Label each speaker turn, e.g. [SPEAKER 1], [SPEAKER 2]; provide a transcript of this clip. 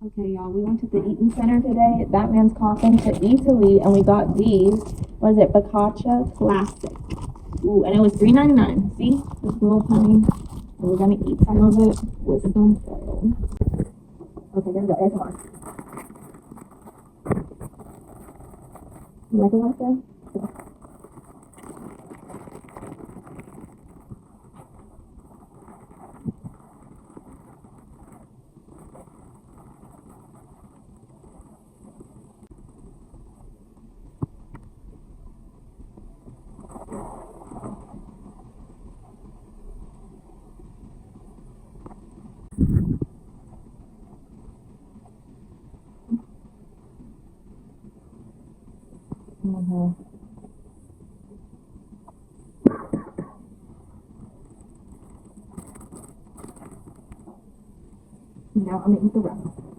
[SPEAKER 1] Okay, y'all, we went to the Eaton Center today. That man's coughing to Italy, and we got these. What is it? Focaccia Classic. Ooh, and it was $3.99. See? This little honey. And we're gonna eat some of it with some oil. Okay, here we go. ASMR. You like it like that? Mm-hmm. Now I'm gonna eat the rest.